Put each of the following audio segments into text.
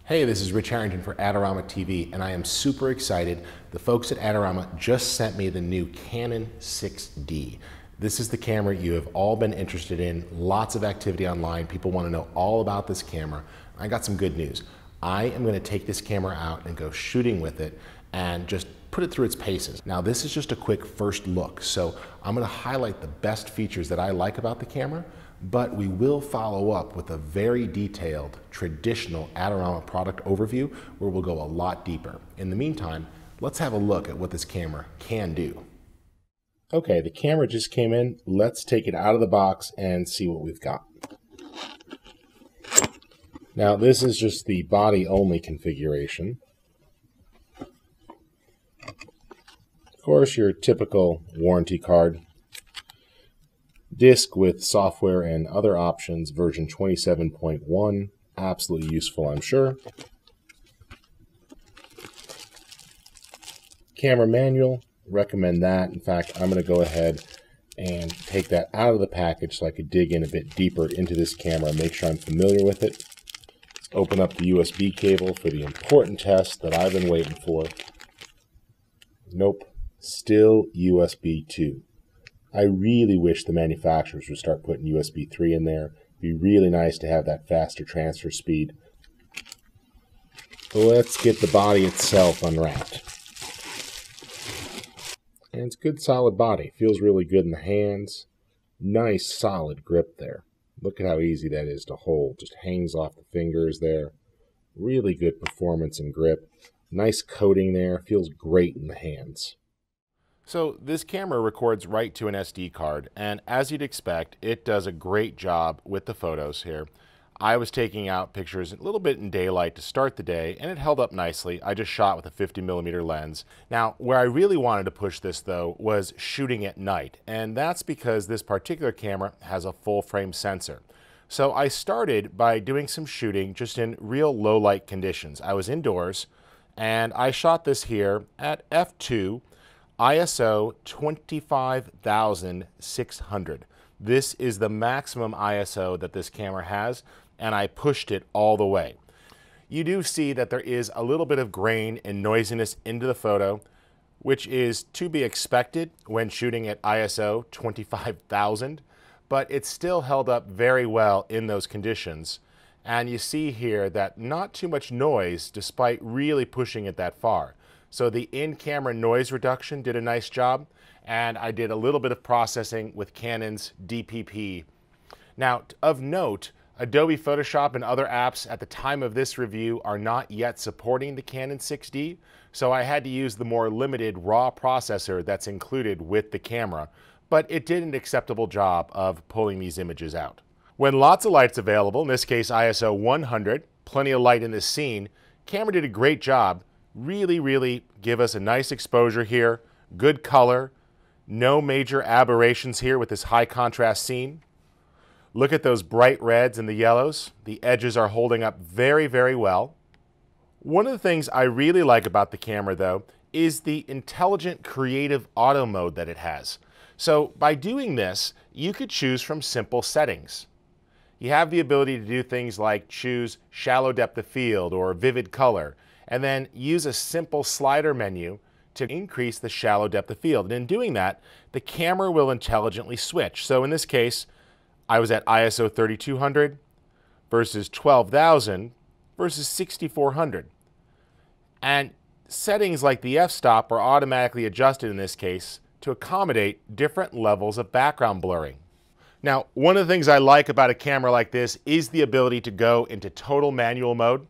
Hey, this is Rich Harrington for Adorama TV, and I am super excited. The folks at Adorama just sent me the new Canon 6D. This is the camera you have all been interested in, lots of activity online. People want to know all about this camera. I got some good news. I am going to take this camera out and go shooting with it and just put it through its paces. Now, this is just a quick first look, so I'm going to highlight the best features that I like about the camera, but we will follow up with a very detailed, traditional Adorama product overview where we'll go a lot deeper. In the meantime, let's have a look at what this camera can do. Okay, the camera just came in. Let's take it out of the box and see what we've got. Now, this is just the body-only configuration. Of course, your typical warranty card. Disc with software and other options, version 27.1. Absolutely useful, I'm sure. Camera manual, recommend that. In fact, I'm going to go ahead and take that out of the package so I could dig in a bit deeper into this camera, make sure I'm familiar with it. Let's open up the USB cable for the important test that I've been waiting for. Nope, still USB 2. I really wish the manufacturers would start putting USB 3 in there. It'd be really nice to have that faster transfer speed. Let's get the body itself unwrapped. And it's good solid body. Feels really good in the hands. Nice solid grip there. Look at how easy that is to hold. Just hangs off the fingers there. Really good performance and grip. Nice coating there. Feels great in the hands. So this camera records right to an SD card, and as you'd expect, it does a great job with the photos here. I was taking out pictures a little bit in daylight to start the day, and it held up nicely. I just shot with a 50mm lens. Now, where I really wanted to push this, though, was shooting at night, and that's because this particular camera has a full-frame sensor. So I started by doing some shooting just in real low-light conditions. I was indoors, and I shot this here at f2, ISO 25,600. This is the maximum ISO that this camera has, and I pushed it all the way. You do see that there is a little bit of grain and noisiness into the photo, which is to be expected when shooting at ISO 25,000, but it still held up very well in those conditions. And you see here that not too much noise despite really pushing it that far. So the in-camera noise reduction did a nice job, and I did a little bit of processing with Canon's DPP. Now, of note, Adobe Photoshop and other apps at the time of this review are not yet supporting the Canon 6D, so I had to use the more limited RAW processor that's included with the camera, but it did an acceptable job of pulling these images out. When lots of light's available, in this case ISO 100, plenty of light in this scene, camera did a great job. Really give us a nice exposure here, good color, no major aberrations here with this high contrast scene. Look at those bright reds and the yellows. The edges are holding up very well. One of the things I really like about the camera, though, is the intelligent creative auto mode that it has. So by doing this, you could choose from simple settings. You have the ability to do things like choose shallow depth of field or vivid color, and then use a simple slider menu to increase the shallow depth of field. And in doing that, the camera will intelligently switch. So in this case, I was at ISO 3200 versus 12,000 versus 6400. And settings like the f-stop are automatically adjusted in this case to accommodate different levels of background blurring. Now, one of the things I like about a camera like this is the ability to go into total manual mode.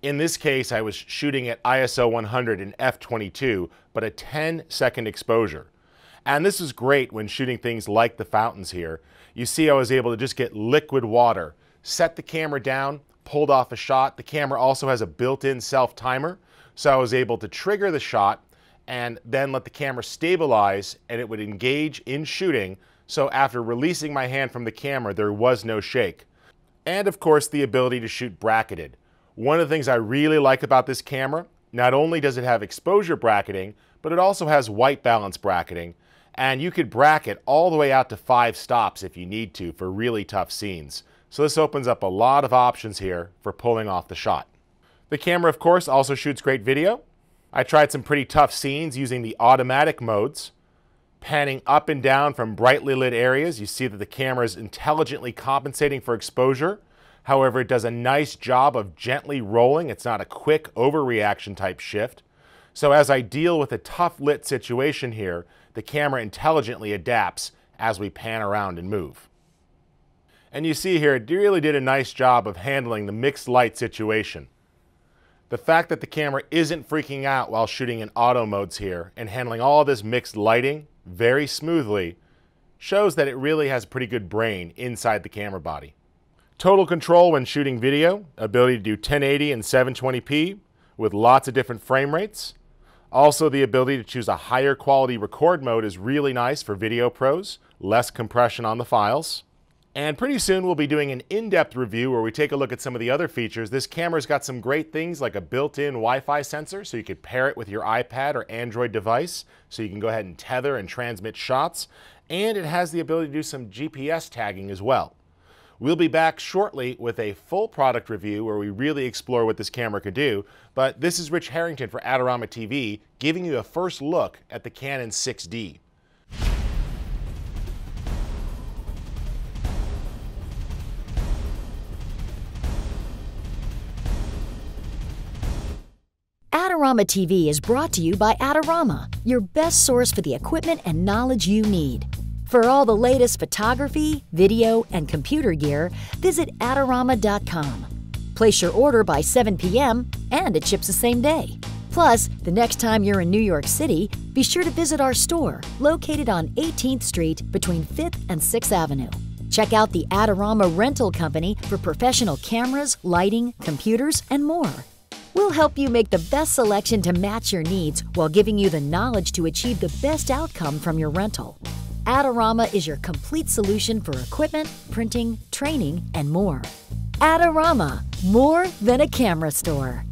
In this case, I was shooting at ISO 100 in f22, but a 10-second exposure. And this is great when shooting things like the fountains here. You see I was able to just get liquid water, set the camera down, pulled off a shot. The camera also has a built-in self-timer, so I was able to trigger the shot and then let the camera stabilize, and it would engage in shooting. So after releasing my hand from the camera, there was no shake. And of course, the ability to shoot bracketed. One of the things I really like about this camera, not only does it have exposure bracketing, but it also has white balance bracketing, and you could bracket all the way out to 5 stops if you need to for really tough scenes. So this opens up a lot of options here for pulling off the shot. The camera, of course, also shoots great video. I tried some pretty tough scenes using the automatic modes. Panning up and down from brightly lit areas, you see that the camera is intelligently compensating for exposure. However, it does a nice job of gently rolling. It's not a quick overreaction type shift. So as I deal with a tough lit situation here, the camera intelligently adapts as we pan around and move. And you see here, it really did a nice job of handling the mixed light situation. The fact that the camera isn't freaking out while shooting in auto modes here and handling all of this mixed lighting very smoothly shows that it really has a pretty good brain inside the camera body. Total control when shooting video, ability to do 1080 and 720p with lots of different frame rates. Also, the ability to choose a higher quality record mode is really nice for video pros, less compression on the files. And pretty soon we'll be doing an in-depth review where we take a look at some of the other features. This camera's got some great things like a built-in Wi-Fi sensor, so you could pair it with your iPad or Android device, so you can go ahead and tether and transmit shots. And it has the ability to do some GPS tagging as well. We'll be back shortly with a full product review where we really explore what this camera could do. But this is Rich Harrington for Adorama TV, giving you a first look at the Canon 6D. Adorama TV is brought to you by Adorama, your best source for the equipment and knowledge you need. For all the latest photography, video, and computer gear, visit Adorama.com. Place your order by 7 p.m. and it ships the same day. Plus, the next time you're in New York City, be sure to visit our store located on 18th Street between 5th and 6th Avenue. Check out the Adorama Rental Company for professional cameras, lighting, computers, and more. We'll help you make the best selection to match your needs while giving you the knowledge to achieve the best outcome from your rental. Adorama is your complete solution for equipment, printing, training, and more. Adorama, more than a camera store.